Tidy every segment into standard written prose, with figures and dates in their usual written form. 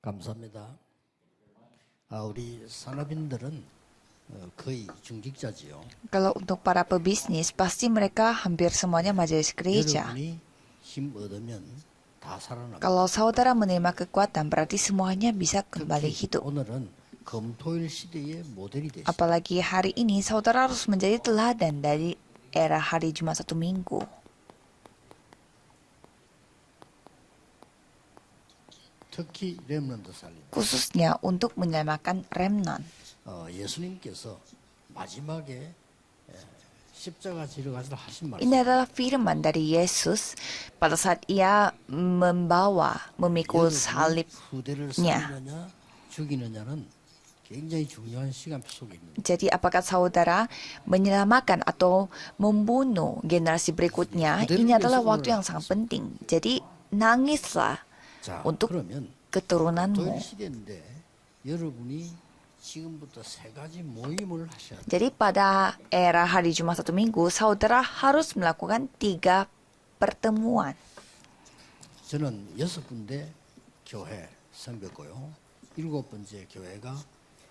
감사합니다. 우리 산업인들은 거의 중직자지요. Kalau untuk para pebisnis, pasti mereka hampir semuanya majelis gereja. 여러분이 힘 얻으면 다 살아납니다. Kalau saudara menerima kekuatan, berarti semuanya bisa kembali 특히 hidup. 오늘은 검토일 시대의 모델이 되십니다. Apalagi hari ini, saudara harus menjadi teladan dari era hari Jumat satu minggu. 특히 렘넌트 살림. Khususnya untuk menyelamatkan remnant. 예수님께서 마지막에 십자가 지러 가시다 하신 말씀. Ini adalah firman dari Yesus pada saat ia memikul salib. 후대를 살리느냐 죽이느냐는 굉장히 중요한 시간표 속에 있는. Jadi apakah saudara menyelamatkan atau membunuh generasi berikutnya? Ini adalah waktu yang sangat penting. Jadi nangislah 자, untuk 그러면 keturunanmu. 토요일 시대인데 여러분이 지금부터 세 가지 모임을 하셔야 돼요. Jadi pada era hari Jumat satu minggu, saudara harus melakukan 3 pertemuan. 저는 6군데 교회 섬겼고요. 7번째 교회가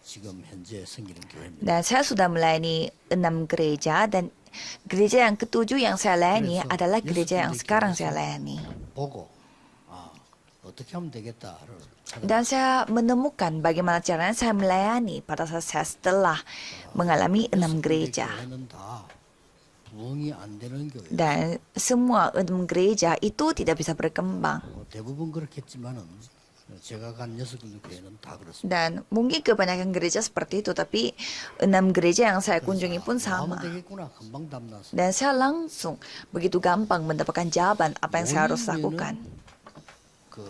지금 현재 섬기는 교회입니다. Dan saya sudah melayani 6 gereja dan gereja yang ketujuh yang saya layani 그래서 adalah gereja yang 6군데 sekarang 교회에서 saya layani. 보고 어떻게 하면 되겠다를 찾아. Dan saya menemukan bagaimana caranya saya melayani pada saat saya setelah mengalami 6 gereja. 교회는 다 부흥이 안 되는 교회. Dan semua 6 gereja itu tidak bisa berkembang. 대부분 그렇겠지만은 제가 간 6군데 교회는 다 그렇습니다. Dan mungkin kebanyakan gereja seperti itu, tapi 6 gereja yang saya kunjungi pun 뭐 sama. 하면 되겠구나 금방 답났어. Dan saya langsung begitu gampang mendapatkan jawaban apa yang saya harus lakukan. 그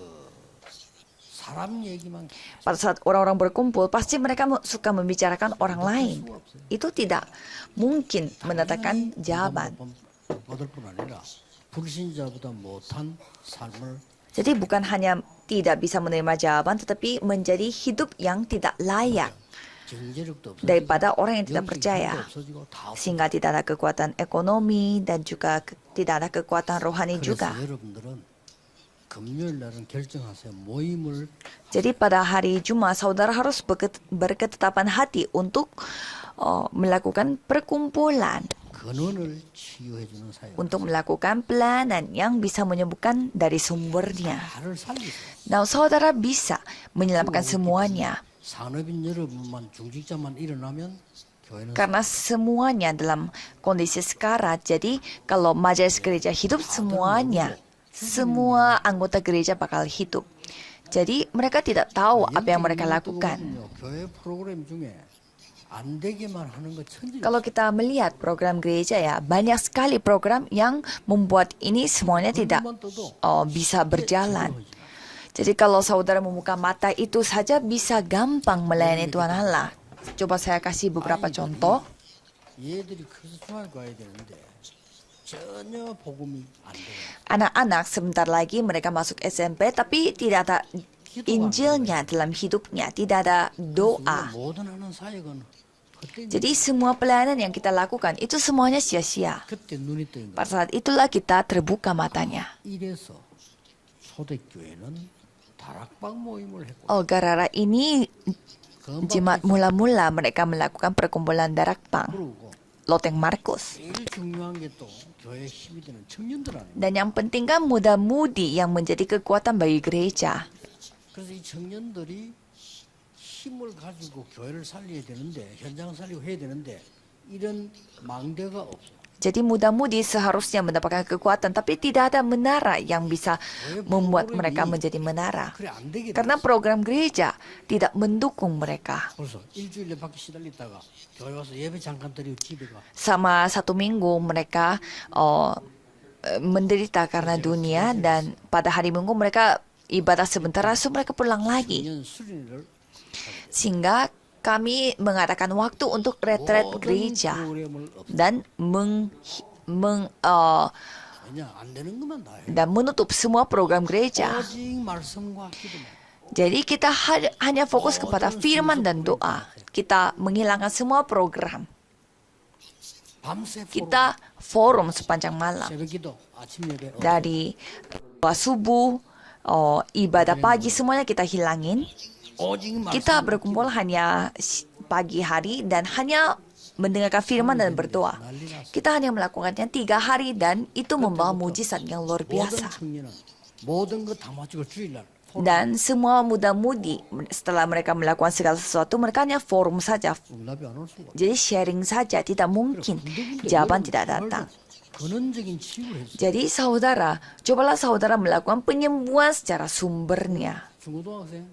사람 얘기만 Pada saat orang-orang berkumpul, pasti mereka suka membicarakan orang lain. Itu tidak mungkin mendatangkan jawaban. 받을 뿐 아니라 불신자보다 못한 삶을. Jadi bukan hanya tidak bisa menerima jawaban, tetapi menjadi hidup yang tidak layak 경제력도 없어지고 daripada orang yang tidak 영적 percaya. 힘도 없어지고 다 없어지고. Sehingga tidak ada kekuatan ekonomi dan juga tidak ada kekuatan rohani 그래서 juga. 여러분들은 금요일 날은 결정하세요. 모임을 Jadi pada hari Jumat, saudara harus berketetapan hati untuk melakukan perkumpulan, 근원을 치유해 주는 사역. untuk melakukan pelayanan yang bisa menyembuhkan dari sumbernya. 나를 살리세요. Nah, saudara bisa menyelamatkan semuanya. 산업인 여러분만 중직자만 일어나면 교회는 Karena semuanya dalam kondisi sekarat, jadi kalau majelis gereja hidup semuanya, semua anggota gereja bakal hidup. Jadi mereka tidak tahu apa yang mereka lakukan. 교회 프로그램 중에 안 되게만 하는 거 천지. Kalau kita melihat program gereja ya, banyak sekali program yang membuat ini semuanya tidak bisa berjalan. Jadi kalau saudara membuka mata itu saja bisa gampang melayani Tuhan Allah. Coba saya kasih beberapa contoh. 얘들이 커서 중학교 가야 되는데 전혀 복음이 안 돼요. Anak-anak sebentar lagi mereka masuk SMP tapi tidak ada Injilnya dalam hidupnya, tidak ada doa. 우리가 모든 하는 사역은 그때 Jadi semua pelayanan yang kita lakukan itu semuanya sia-sia. 그때 눈이 뜨는 거예요. Pada saat itulah kita terbuka matanya. 이래서 초대교회는 다락방 모임을 했고 Oh, gara-gara ini jemaat mula-mula mereka melakukan perkumpulan darakpang, 그러고 Loteng Markus. 제일 중요한 게 또 교회 힘이 되는 청년들 아니에요. Dan yang penting kan muda-mudi yang menjadi kekuatan bagi gereja. 그래서 이 청년들이 힘을 가지고 교회를 살려야 되는데 현장 살리고 해야 되는데 이런 망대가 없어요. Jadi muda-mudi seharusnya mendapatkan kekuatan, tapi tidak ada menara yang bisa membuat mereka menjadi menara. 그래 안 되게 Karena program gereja tidak mendukung mereka. 벌써 일주일에 밖에 시달리다가 교회 와서 예배 잠깐 드리고 집에 가. Sama 1 minggu mereka menderita karena dunia, dan pada hari Minggu mereka ibadah sebentar, lalu mereka pulang lagi. 청년 수련회를 Sehingga kami mengadakan waktu untuk retret gereja 프로그램을 없. dan 왜냐 안 되는 것만 다 해. dan menutup semua program gereja. 오직 말씀과 기도만. Jadi kita hanya fokus kepada firman dan doa. Kita menghilangkan semua program. 밤새 Kita forum sepanjang malam. 새벽 기도, 아침 예배. Dari doa subuh, ibadah pagi semuanya kita hilangin. 오직 Kita 말씀을 berkumpul hanya pagi hari dan hanya mendengarkan firman dan berdoa. Kita hanya melakukannya 3 hari dan itu membawa mujizat yang luar 모든 biasa. 청년은 모든 것 다 마치고 주일날 Dan semua muda-mudi setelah mereka melakukan segala sesuatu, mereka hanya forum saja. 응답이 안 올 수가. Jadi sharing saja, tidak mungkin jawaban tidak datang. 근원적인 치유를 했어. Jadi saudara, cobalah saudara melakukan penyembuhan secara sumbernya. 중고등학생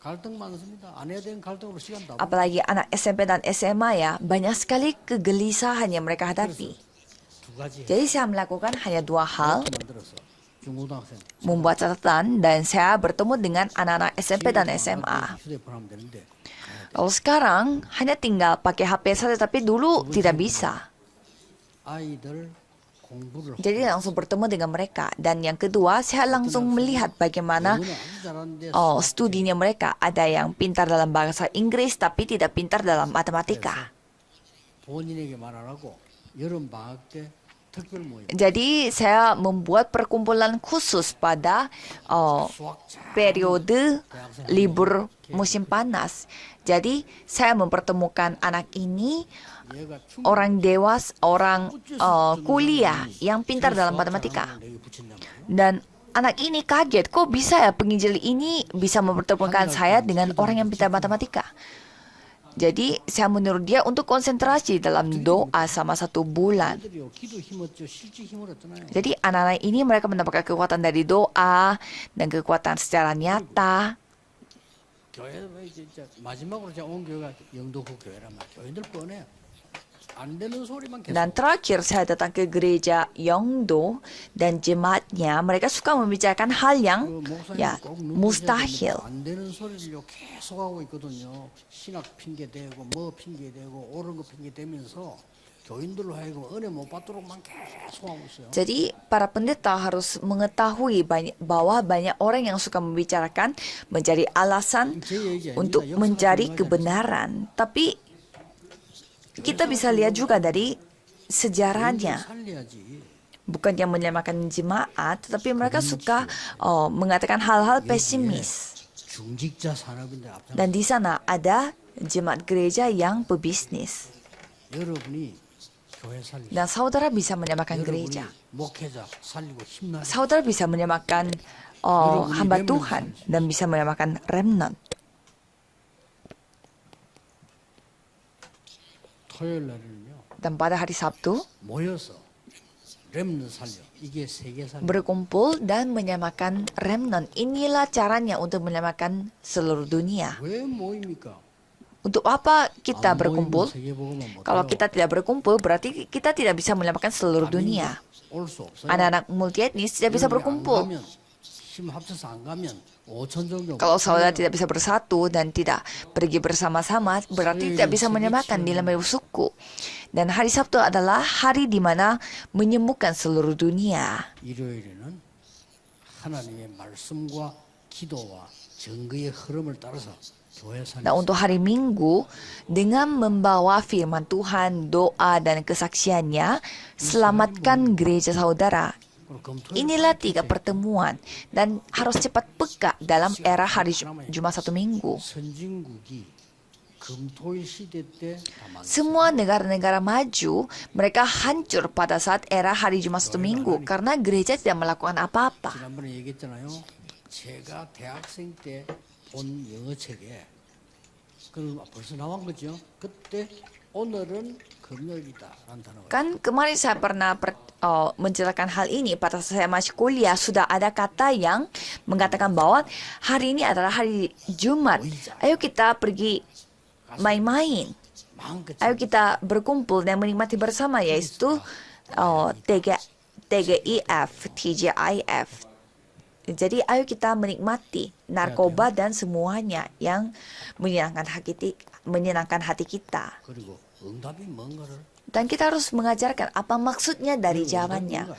갈등 많습니다. 안 해야 되는 갈등으로 시간 다. Apalagi anak SMP dan SMA ya, banyak sekali kegelisahan yang mereka hadapi. 두 가지 Jadi saya melakukan hanya 2 hal, 만들어서 중고등학생 membuat catatan dan saya bertemu dengan anak-anak SMP dan SMA. 휴대폰 하면 되는데 Kalau sekarang hanya tinggal pakai HP saja, tapi dulu tidak bisa. 아이들 공부를 Jadi langsung bertemu dengan mereka. Dan yang kedua, saya langsung melihat bagaimana 영어는 아주 잘하는데 studinya mereka. Ada yang pintar dalam bahasa Inggris tapi tidak pintar dalam matematika. 본인에게 말 안 하고 여름 방학 때 특별 모임 Jadi saya membuat perkumpulan khusus pada 수학 잘 periode libur musim panas. Jadi saya mempertemukan anak ini, 얘가 충 orang dewasa, orang kuliah yang pintar dalam matematika. 내게 붙였냔 말이야. Dan anak ini kaget, kok bisa ya penginjil ini bisa mempertemukan saya dengan orang yang pintar matematika. Jadi saya menyuruh dia untuk konsentrasi dalam doa sama 1 bulan. 애들이요 기도 힘었죠 실제 힘을 얻잖아요. Jadi anak-anak ini mereka mendapatkan kekuatan dari doa dan kekuatan secara nyata. 교회 진짜 마지막으로 제가 온 교회가 영도구 교회란 말. 교인들 뻔해. 안 되는 소리만 계속. Dan terakhir saya datang ke gereja Yongdo dan jemaatnya mereka suka membicarakan hal yang 그 목사님 ya 꼭 눈 mustahil. 안 되는 소리를요 계속 하고 있거든요. 신학 핑계 대고 뭐 핑계 대고 옳은 거 핑계 대면서 교인들로 하여금 은혜 못 받도록만 계속 하고 있어요. Jadi para pendeta harus mengetahui bahwa banyak orang yang suka membicarakan mencari alasan 제 얘기 untuk 아닙니다. mencari 역사가 kebenaran. Tapi kita bisa lihat juga dari sejarahnya. 살려야지. Bukan yang menyamakan jemaat, tetapi mereka suka mengatakan hal-hal pesimis. 중직자 산업인데 앞장. Dan di sana ada jemaat gereja yang pebisnis. 여러분이 교회 살리고 Dan saudara bisa menyamakan 여러분이 gereja. 목회자 살리고 힘나. Saudara bisa menyamakan hamba Tuhan dan bisa menyamakan remnant. 토요일 날에는요 Dan pada hari Sabtu, 모여서 렘넌 살려. 이게 세계 살려. berkumpul dan menyamakan remnant. Inilah caranya untuk menyamakan seluruh dunia. 왜 모입니까? Untuk apa kita 안 모이면 berkumpul? 세계복음은 못 Kalau 해요. kita tidak berkumpul, berarti kita tidak bisa menyamakan seluruh dunia. 올수 없어요. Anak-anak multietnis tidak bisa 여러분이 안 berkumpul. 가면, 힘 합쳐서 안 가면 5천 정도. Kalau saudara tidak bisa bersatu dan tidak pergi bersama-sama, berarti tidak bisa menyamakan nilai suku. Dan hari Sabtu adalah hari di mana menyembuhkan seluruh dunia. 일요일에는 하나님의 말씀과 기도와 증거의 흐름을 따라서 교회 살려. Nah, untuk hari Minggu, dengan membawa firman Tuhan, doa, dan kesaksiannya, selamatkan gereja saudara. Inilah 3 pertemuan dan harus cepat peka dalam era hari Jumat 1 Minggu. 선진국이 금토일 시대 때 다 Semua negara-negara maju, mereka hancur pada saat era hari Jumat 1 Minggu karena gereja tidak melakukan apa-apa. 지난번에 얘기했잖아요. 제가 대학생 때 본 영어 책에 그 벌써 나온 거죠. 그때 오늘은 금요일이다라는 단어가 Kan kemarin saya pernah menceritakan hal ini pada saat saya masih kuliah, sudah ada kata yang mengatakan bahwa hari ini adalah hari Jumat. Ayo kita pergi main-main. 마음껏 Ayo kita berkumpul dan menikmati bersama, yaitu TGIF, TGIF. Jadi ayo kita menikmati narkoba dan semuanya yang menyenangkan hati kita. 그리고 응답이 뭔가를 Dan kita harus mengajarkan apa maksudnya dari jawabannya.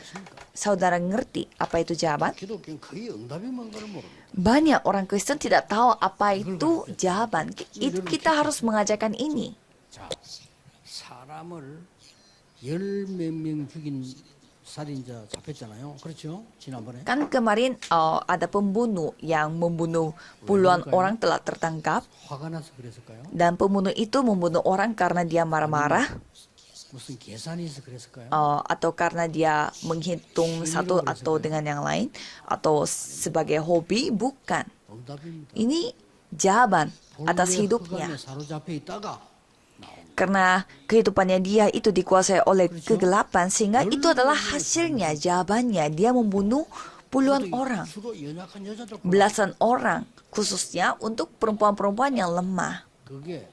Saudara ngerti apa itu jawaban? 기독교는 거의 응답이 뭔가를 모릅니다. Banyak orang Kristen tidak tahu apa itu jawaban. Kita harus mengajarkan ini. 자, 사람을 10몇 명 죽인 살인자 잡혔잖아요. 그렇죠? 지난번에. Kan kemarin ada pembunuh yang membunuh puluhan orang telah tertangkap 화가 나서 그랬을까요? dan pembunuh itu membunuh orang karena dia marah-marah 무슨 계산이 있어 그랬을까요? atau karena dia menghitung satu atau dengan yang lain atau sebagai hobi, bukan. 응답입니다. Ini jawaban atas 본래 hidupnya. 흑암에 사로잡혀 있다가 Karena kehidupannya dia itu dikuasai oleh kegelapan sehingga itu adalah hasilnya, jawabannya. Dia membunuh puluhan orang, 주로 연약한 여자들 belasan orang, khususnya untuk perempuan-perempuan yang lemah. 그게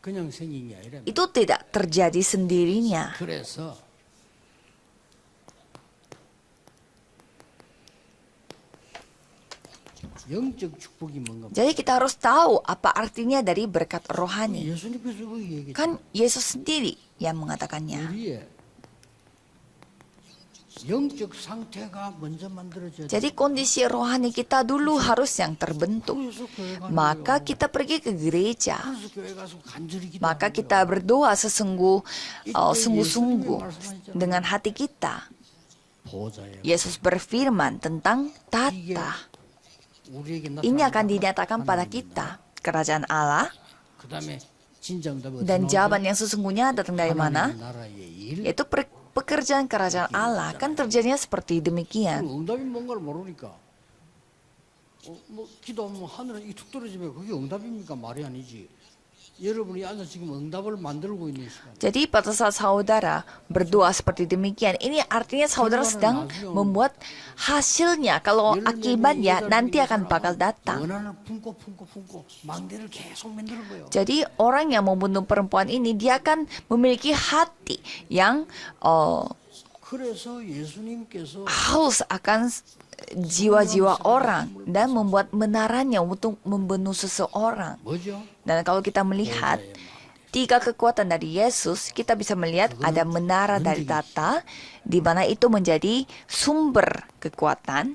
그냥 생긴 게 아니라 Itu tidak terjadi sendirinya. 그래서 영적 축복이 뭔가 Jadi kita harus tahu apa artinya dari berkat rohani. 예수님께서 그 얘기 Kan Yesus sendiri yang mengatakannya. 우리의 영적 상태가 먼저 만들어져야 돼. Jadi kondisi rohani kita dulu harus yang terbentuk. 그래서 교회 가는 Maka 거예요. kita pergi ke gereja. 그래서 교회 가서 간절히 Maka 기도하는 kita 거예요. berdoa sungguh-sungguh dengan hati kita. 보호자예요. Yesus berfirman tentang tata. 우리에게 Ini 나타나는 akan dinyatakan pada kita. Kerajaan Allah 그다음에 진정답이 dan jawaban yang sesungguhnya datang dari mana? 나라의 일. Yaitu pekerjaan kerajaan Allah. Kan terjadinya seperti demikian. 응답이 뭔가를 모르니까 뭐 기도하면 하늘에 툭 떨어지면 그게 응답입니까? 말이 아니지. 여러분이 앉아 지금 응답을 만들고 있는 시간. Jadi pada saat saudara berdoa seperti demikian, ini artinya saudara sedang membuat hasilnya. Kalau akibatnya nanti akan bakal datang. 원한을 품고 망대를 계속 만드는 거예요. Jadi orang yang membunuh perempuan ini dia akan memiliki hati yang 그래서 예수님께서 haus akan jiwa-jiwa orang dan membuat menaranya untuk membunuh seseorang. 뭐죠? Dan kalau kita melihat tiga kekuatan dari Yesus, kita bisa melihat ada menara dari tata, di mana itu menjadi sumber kekuatan,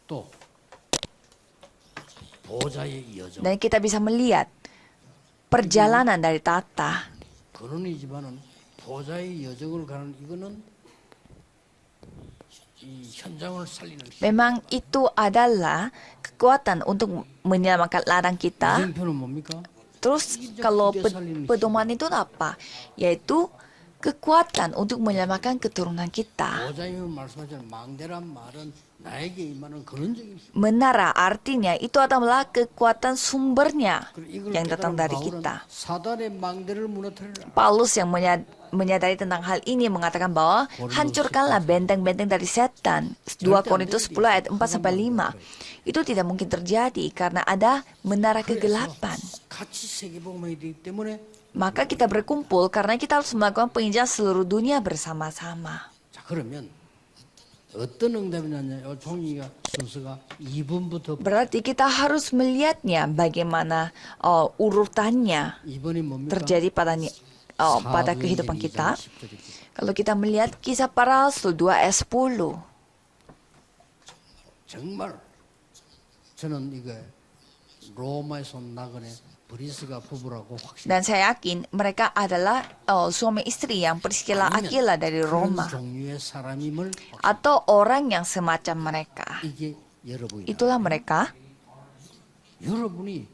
또 보호자의 여정. dan kita bisa melihat perjalanan dari tata. 근원이지만은 보호자의 여정을 가는 이거는 이 현장을 살리는 Memang itu adalah kekuatan untuk menyelamatkan ladang kita. 이정표는 뭡니까? Terus kalau pedoman itu apa? Yaitu kekuatan untuk menyelamatkan keturunan kita. 보호자님은 말씀하신 망대란 말은 나에게 임하는 근원적인 힘. Menara artinya itu adalah kekuatan sumbernya 그리고 이걸 yang datang 깨달은 dari 바울은 kita. 사단의 망대를 무너뜨리라. Paulus yang menyadari tentang hal ini mengatakan bahwa hancurkanlah benteng-benteng dari setan. 2 Korintus 10 ayat 4 sampai 5. Itu tidak mungkin terjadi karena ada menara kegelapan. 같이 세계복음이 되기 때문에 Maka kita berkumpul karena kita harus melakukan penginjilan seluruh dunia bersama-sama. 자 그러면 어떤 응답이 났냐? 종이가 순서가 2번부터 Berarti kita harus melihatnya bagaimana urutannya 2번이 뭡니까? terjadi pada kehidupan kita. Kalau kita melihat kisah para rasul 2 ayat 10. 정말 저는 이거 로마에서 온 나그네 브리스가 부부라고 확신. Dan saya yakin mereka adalah suami istri yang Priscilla Aquila dari Roma. 종류의 사람임을 Atau orang yang semacam mereka. 이게 여러분이다. Itulah mereka. 여러분이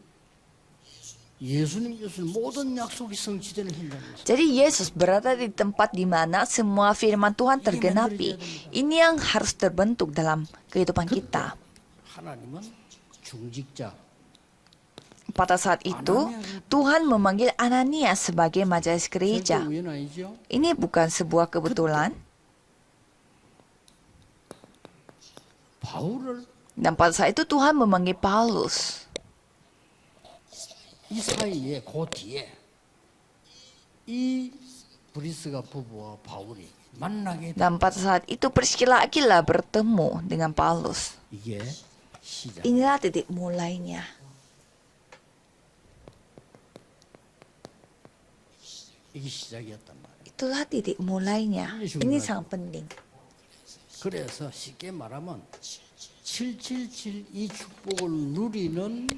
예수님께서 모든 약속이 성취되는 현장에서 Jadi Yesus berada di tempat di mana semua firman Tuhan tergenapi. Ini yang harus terbentuk dalam kehidupan kita. 하나님은 중직자 Pada saat itu, Tuhan memanggil Ananias sebagai majelis gereja. 절대 우연 아니죠? Ini bukan sebuah kebetulan. 바울을 Dan pada saat itu Tuhan memanggil Paulus. 이 사이에 그 뒤에 이 브리스가 부부와 바울이 만나게 돼. Dan pada saat itu Priscilla Aquila bertemu dengan Paulus. 이게 시작. Inilah titik mulainya. 이게 시작이었단 말이에요. Itulah titik mulainya. Ini sangat penting. 그래서 쉽게 말하면 777 이 축복을 누리는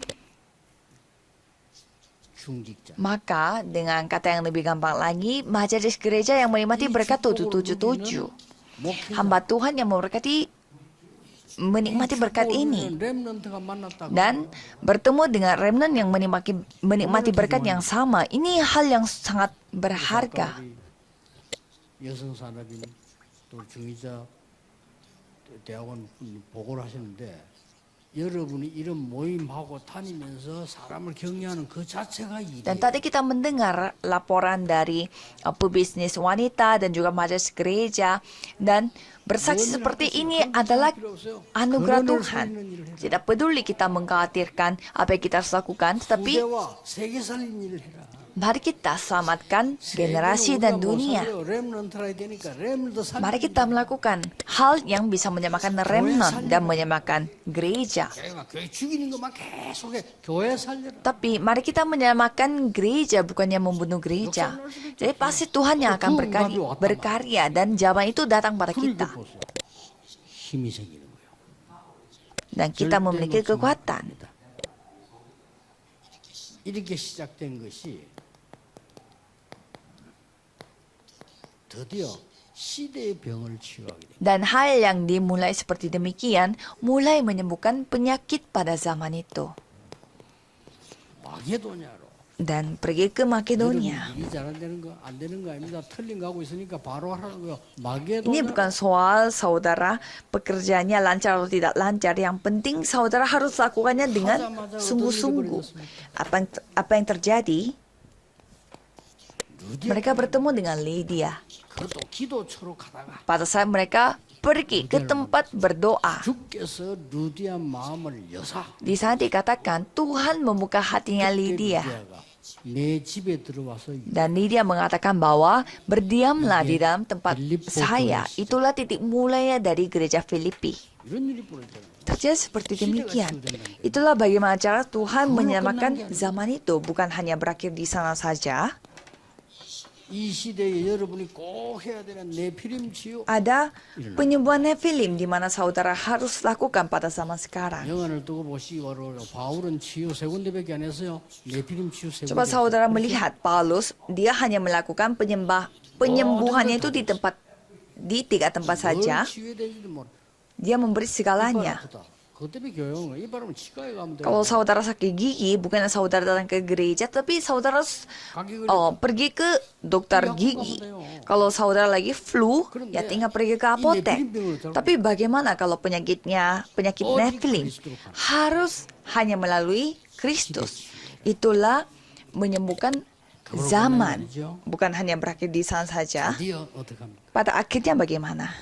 중직자. Maka dengan kata yang lebih gampang lagi, majelis gereja yang menikmati berkat 777. Hamba Tuhan yang menikmati berkat ini 렘넌트가 만났다고. dan bertemu dengan remnant yang menikmati berkat yang sama. Ini hal yang sangat berharga. 여성 산업인 또 중의자 대학원 보고를 하시는데 여러분이 이런 모임하고 다니면서 사람을 격려하는 그 자체가 Dan 일이에요. tadi kita mendengar laporan dari pebisnis wanita dan juga majelis gereja, dan bersaksi seperti ini adalah anugerah Tuhan. Tidak peduli kita mengkhawatirkan apa yang kita harus lakukan, tetapi 부대와 세계 살린 일을 해라. mari kita selamatkan generasi dan dunia. 렘넌트라 되니까 렘넌트 살. Mari kita melakukan hal yang bisa menyamakan remnant dan menyamakan gereja. 교회 죽이는 것만 계속해. 교회 살려라. Tapi mari kita menyamakan gereja, bukannya membunuh gereja. Jadi pasti Tuhan yang akan berkarya dan zaman itu datang pada kita. 보세요. 힘이 생기는 거예요. Dan kita memiliki kekuatan. 이렇게 시작된 것이 드디어 시대의 병을 치유하게 됩니다. Dan hal yang dimulai seperti demikian mulai menyembuhkan penyakit pada zaman itu. 마게도냐로. Dan pergi ke Makedonia. 일이 잘 안 되는 거 안 되는 거 아닙니다. 틀린 거 하고 있으니까 바로 하라는 거요. Ini 마게도냐. bukan soal saudara pekerjaannya lancar atau tidak lancar. Yang penting saudara harus lakukannya dengan sungguh-sungguh. Apa yang terjadi? Mereka bertemu dengan Lydia. 그것도 기도처로 가다가 Pada saat mereka pergi ke tempat berdoa, 주께서 루디아 마음을 여사. di sana dikatakan Tuhan membuka hatinya Lydia. 루디아가 내 집에 들어와서 Dan Lydia mengatakan bahwa berdiamlah di dalam tempat saya. Itulah titik mulainya dari gereja Filipi. 이런 일이 벌어져요. Terjadi seperti demikian. Itulah bagaimana cara Tuhan menyelamatkan zaman itu. Bukan hanya berakhir di sana saja. 이 시대에 여러분이 꼭 해야 되는 네피림 치유. Ada penyembuhan Nephilim di mana saudara harus lakukan pada zaman sekarang. 영안을 두고 보시기 바로 바울은 치유 세 군데밖에 안 했어요. 네피림 치유 세 Coba 군데. saudara melihat Paulus, dia hanya melakukan penyembuhannya itu di 3 tempat saja. 뭘 치유해야 되는지도 몰라. Dia memberi segalanya. 아프다. 그것 때문에 교회는 이 바람은 치과에 가면 돼. Kalau saudara sakit gigi, bukan saudara datang ke gereja, tapi saudara harus pergi ke dokter gigi. Kalau saudara lagi flu, ya tinggal pergi ke apotek. Tapi bagaimana kalau penyakit Nephilim? Harus hanya melalui Kristus. Itulah menyembuhkan zaman. Bukan hanya berakhir di sana saja. 드디어 어떻게 합니까? Pada akhirnya bagaimana?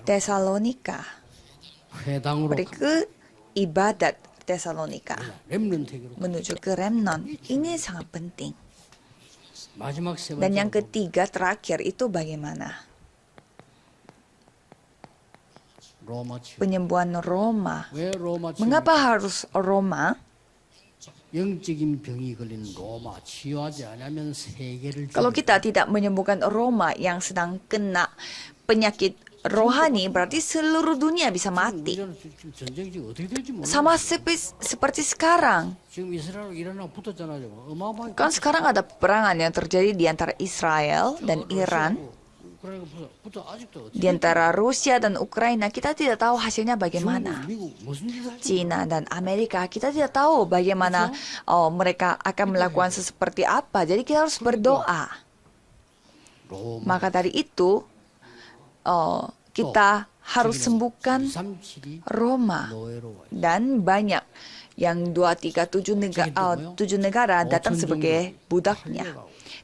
Tesalonika. 회당으로 Pergi ibadat Tesalonika. 렘넌트에게로. Menuju ke remnant. Ini sangat penting. 마지막 세 Dan yang 번째 ketiga terakhir itu bagaimana? 로마 치유. Penyembuhan Roma. 왜 로마 치유? Mengapa harus Roma? 영적인 병이 걸린 로마 치유하지 않으면 세계를 Kalau 죽여. kita tidak menyembuhkan Roma yang sedang kena penyakit rohani, berarti seluruh dunia bisa mati. 우리나라 지금 전쟁이 지금 어떻게 될지 몰라. Sama seperti sekarang. 지금 이스라엘 이란하고 붙었잖아요. 어마어마하게. Kan sekarang ada peperangan yang terjadi di antara Israel dan Iran. 우크라이나 붙어 아직도 Di antara Rusia dan Ukraina, kita tidak tahu hasilnya bagaimana. 미국 무슨 짓을 할지. Cina dan Amerika, kita tidak tahu bagaimana mereka akan melakukan seperti apa. Jadi kita harus berdoa. 로마 Maka dari itu, kita harus sembuhkan 237이 Roma. 노예로 와요. Dan banyak yang 237 negara datang sebagai budaknya.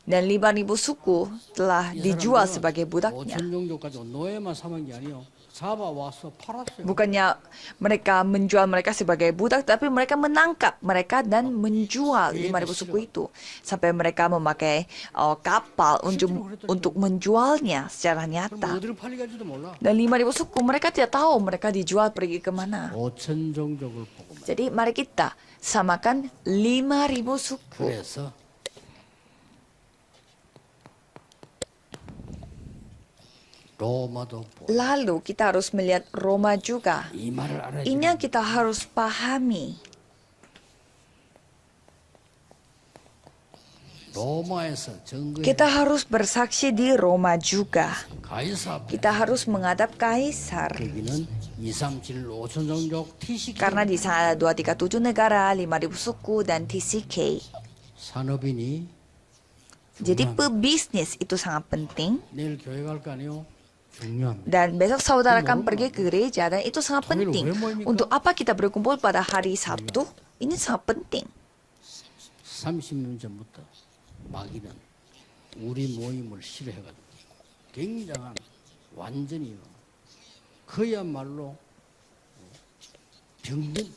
Dan 5.000 suku telah dijual sebagai budaknya. 5천 종족까지 노예만 삼은 게 아니요. 잡아와서 팔았어요. Bukannya mereka menjual mereka sebagai budak, tapi mereka menangkap mereka dan menjual 5.000 suku itu. Sampai mereka memakai kapal untuk menjualnya secara 그럼 nyata. 어디로 팔리갈지도 몰라. Dan 5.000 suku mereka tidak tahu mereka dijual pergi kemana. 5천 종족을 보고 말. Jadi mari kita samakan 5.000 suku. 그래서 로마도 보고 Lalu kita harus melihat Roma juga. 이 말을 알아야 Ini yang 돼요. kita harus pahami. 로마에서 증거해 Kita harus bersaksi di Roma juga. 가이사 앞에 Kita harus menghadap kaisar. 거기는 237 5천 종족 TCK Karena di sana ada 237 negara, 5.000 suku, dan TCK. 산업인이 Jadi pebisnis itu sangat penting. 내일 교회 갈 거 아니에요? 중요합니다. Dan besok saudara akan pergi ke gereja dan itu sangat penting. Untuk apa kita berkumpul pada hari Sabtu? Ini sangat penting. 30년 전부터 마귀는 우리 모임을 싫어해가지고 굉장한 완전히 그야말로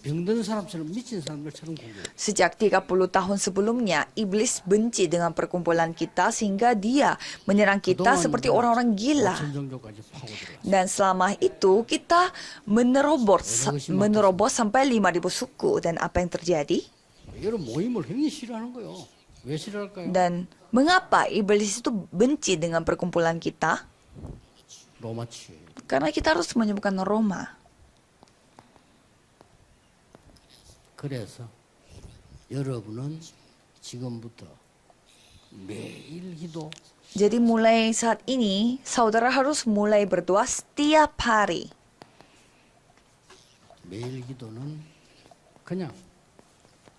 병든 사람처럼 미친 사람들처럼 공격해요. Sejak 30 tahun sebelumnya, iblis benci dengan perkumpulan kita sehingga dia menyerang kita seperti orang-orang gila. 5천 종족까지 파고들어요. Dan selama itu kita menerobos sampai 5.000 suku. Dan apa yang terjadi? 여러분 모임을 굉장히 싫어하는 거예요. 왜 싫어할까요? Dan mengapa iblis itu benci dengan perkumpulan kita? 로마 치유예요. Karena kita harus menyembuhkan Roma. 그래서 여러분은 지금부터 매일 기도 Jadi mulai saat ini, saudara harus mulai berdoa setiap hari. 매일 기도는 그냥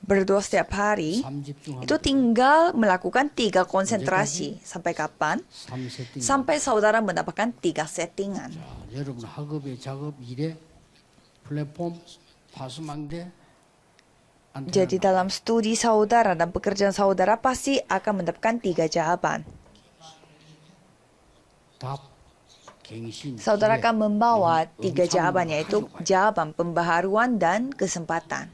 Berdoa setiap hari, 3집중하면 itu tinggal melakukan 3 konsentrasi. Sampai kapan? 3세팅. Sampai saudara mendapatkan 3 settingan. 자, 여러분 학업의 작업 일에 플랫폼 파수망대 Jadi dalam studi saudara dan pekerjaan saudara pasti akan mendapatkan 3 jawaban. 답 갱신 Saudara 기회, akan membawa 3 음성, jawaban, yaitu 가족. jawaban pembaharuan dan kesempatan.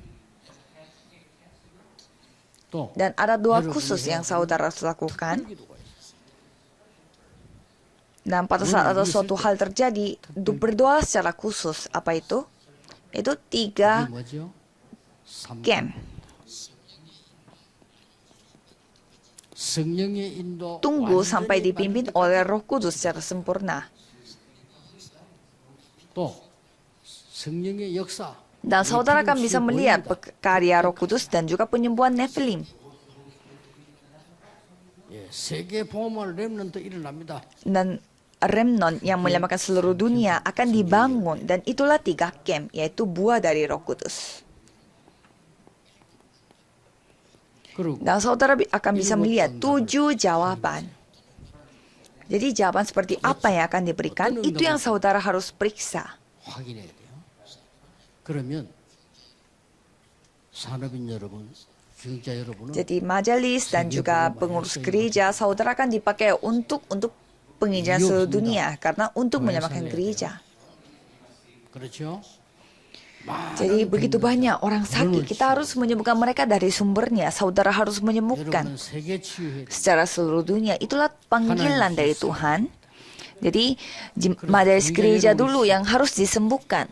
또 Dan ada 2 여러분이 khusus 해야 yang 되는 saudara harus lakukan. 기도가 있어요. Dan pada saat ada suatu hal terjadi, berdoa secara khusus. Apa itu? Itu 3 그게 뭐죠? camp. 성령의 인도 Tunggu 완전히 sampai dipimpin 받는 oleh Roh Kudus secara sempurna. 또 성령의 역사 Dan saudara akan bisa melihat karya Roh Kudus dan juga penyembuhan Nephilim. 예, 세계 보험을 렘넌트 일어납니다. Dan remnant yang menyelamatkan seluruh dunia akan dibangun. Dan itulah 3 camp, yaitu buah dari Roh Kudus. 그리고 Dan saudara akan bisa melihat 7 jawaban. Jadi jawaban seperti apa yang akan diberikan, itu yang saudara harus periksa. 확인해야 돼요. 그러면 산업인 여러분, 중자 여러분은 Jadi majelis dan juga pengurus gereja saudara akan dipakai untuk penginjilan seluruh dunia karena untuk menyelamatkan gereja. 그렇죠? Jadi begitu banyak orang sakit, kita harus menyembuhkan mereka dari sumbernya. Saudara harus menyembuhkan 여러분은 세계 치유해. secara seluruh dunia. Itulah panggilan dari Tuhan. Jadi majelis gereja dulu yang harus disembuhkan.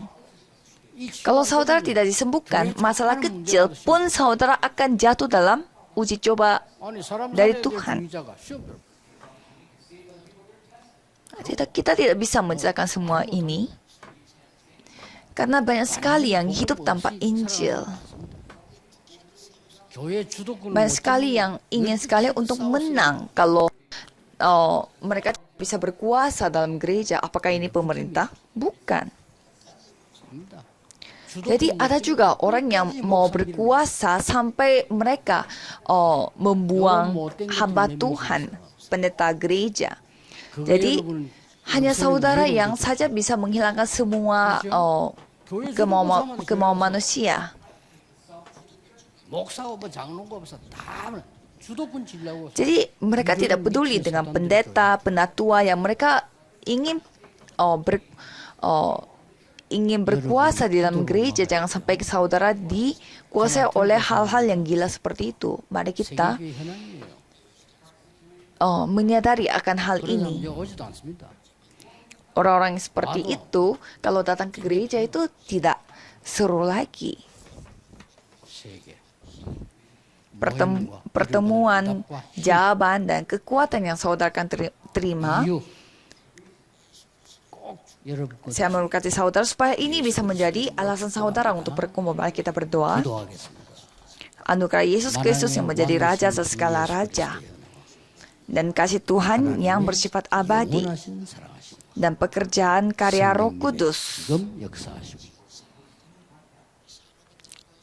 Kalau saudara tidak disembuhkan, masalah kecil pun saudara akan jatuh dalam uji coba 아니 사람 dari 살아야 돼, Tuhan. 중자가 시험별. Kita tidak bisa menceritakan semua ini karena banyak sekali yang hidup tanpa Injil. 교회 주도권을 Banyak 못 sekali yang ingin sekali untuk menang kalau mereka bisa berkuasa dalam gereja. Apakah ini pemerintah? Bukan. 잡습니다. Jadi ada juga orang yang mau berkuasa sampai mereka membuang hamba Tuhan, pendeta gereja. Jadi hanya saudara yang saja bisa menghilangkan semua kemauan manusia. 목사 없어 장로가 없어 다 주도권 지려고. Jadi mereka tidak peduli dengan pendeta, penatua yang mereka ingin ingin berkuasa di dalam gereja. Jangan sampai saudara dikuasai oleh hal-hal yang gila seperti itu. Mari kita 세계교회 현황이에요. menyadari akan hal 그런 사람 ini. 이제 오지도 않습니다. Orang-orang yang seperti itu kalau datang ke gereja itu tidak seru lagi. 세계. Pertemuan, jawaban, dan kekuatan yang saudara akan terima 이유 여러분과 Saya memberkati saudara supaya ini bisa menjadi alasan saudara untuk berkumpul. Mari kita berdoa. 기도하겠습니다. Anugerah Yesus Kristus yang menjadi Raja segala Raja. Dan kasih Tuhan yang bersifat abadi. 영원하신 사랑하신 Dan pekerjaan karya Roh Kudus 지금 역사하시고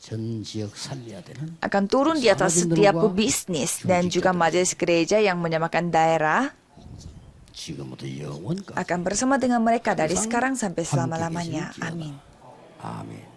전 지역 살려야 되는 akan turun di atas setiap bisnis dan juga majelis gereja yang menyamakan daerah 지금부터 영원까지 akan bersama dengan mereka dari sekarang sampai selama-lamanya. Amin. 아멘.